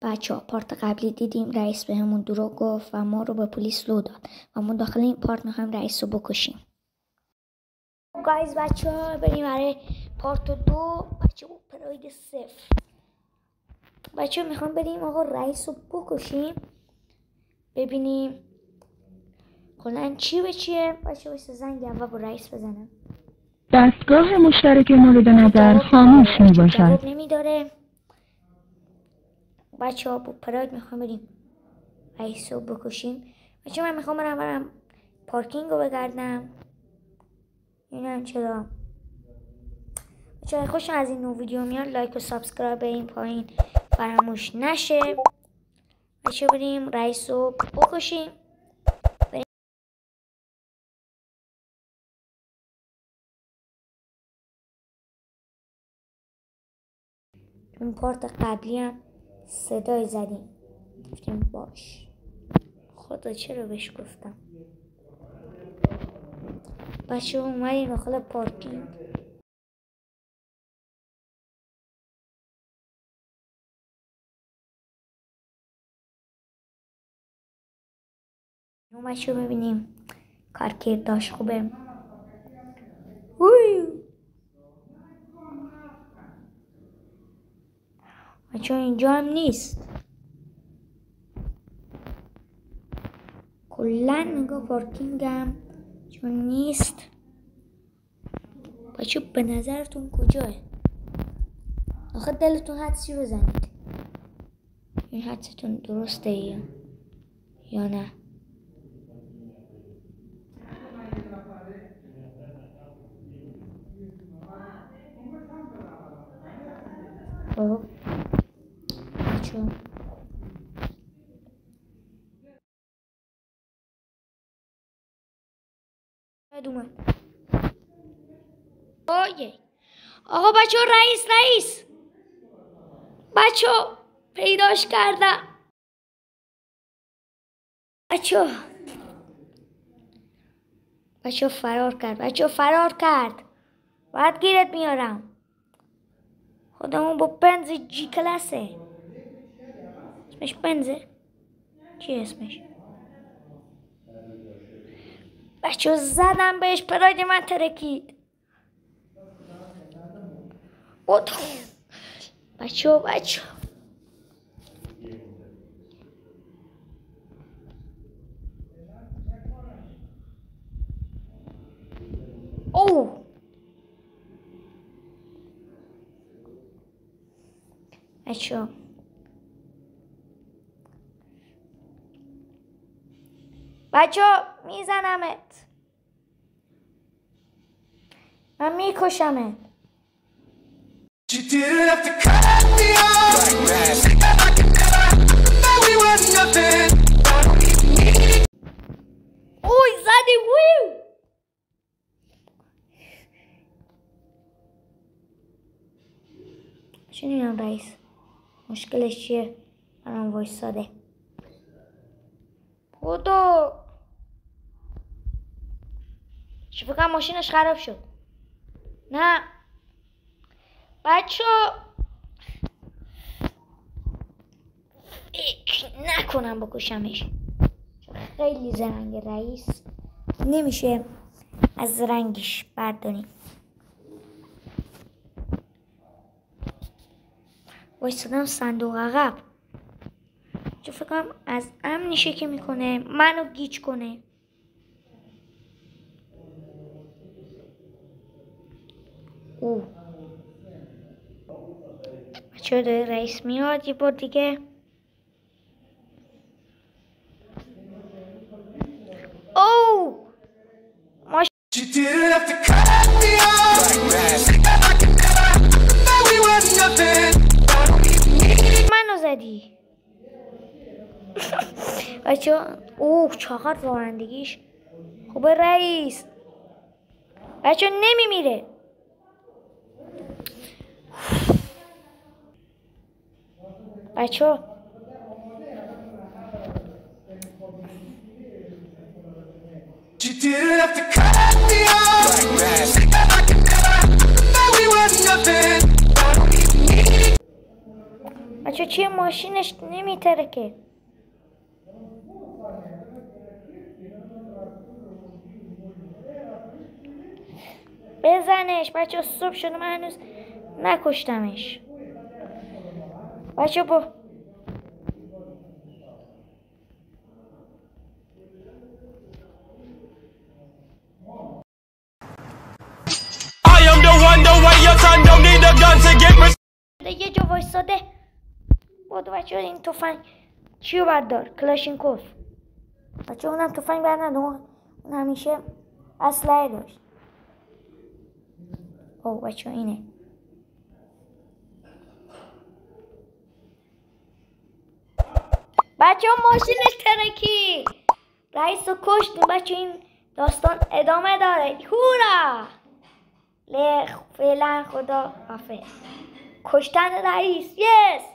بچه ها پارت قبلی دیدیم رئیس به همون دروغ گفت و ما رو به پلیس لو داد و ما داخل این پارت میخوایم رئیس رو بکشیم. گایز بچه ها بریم برای پارت 2. بچه ها پراید 0. بچه ها میخوام بریم آقا رئیس رو بکشیم ببینیم کلن چی به چیه. بچه ها زنگ اول با رئیس بزنم. دستگاه مشترک مورد نظر خاموش می باشد. جواب نمیداره. بچه ها با پراید میخوام بریم رئیس رو بکشیم. بچه من میخوام برم پارکینگ رو بگردم. اینم چرا بچه های خوش از این نوع ویدیو میاد لایک و سابسکرایب به این پایین فراموش نشه. بچه بریم رئیس رو بکشیم. اون پارت قبلی هم صدای زدیم گفتیم باش. خدا چرا بهش گفتم. بچه اومدیم داخل پارکینگ. اون بچه ببینیم کارکرداش خوبه. بچه اینجا هم نیست. کلن نگاه پارکینگم چون نیست. بچه به نظرتون کجاه؟ آخه دلتون حدسی بزنید این حدستون درسته یا نه. بچه اومد. آقا بچه رئیس بچه پیداش کردم. بچه فرار کرد. باید گیرت میارم. خودمون با بنز جی کلاسه. اسمش بنزه؟ چی اسمش؟ بچه زدم بهش پراید من ترکید. بچه بچه میزنمت. من میکشمت. زدی شنیدم رئیس مشکلش چیه؟ برام وایساده. خدا چی فکرم ماشینش خراب شد. نه بچه نکنم بکشمش خیلی زرنگ رئیس نمیشه از رنگش برداریم. وایسادم صندوق عقب چه فکرم از امنی شکی میکنه منو گیج کنه. بچه داره رئیس میاد یه بار دیگه. منو زدی. بچه چقدر رانندگیش خوبه رئیس. بچه نمیمیره. بچه بچه چیه ماشینش نمیترکه؟ بزنش بچه، صبح شده من هنوز نکشتمش. بچه با یه جا وایستاده. بودو بچه این تفنگ چیو بردار؟ کلاشینکوف. بچه اونم تفنگ بردار، اون همیشه اسلحه داشت. او بچه اینه. بچه ماشین ترکی رئیس رو کشتیم. بچه این داستان ادامه داره. هورا فعلا خدا حافظ. کشتن رئیس. یس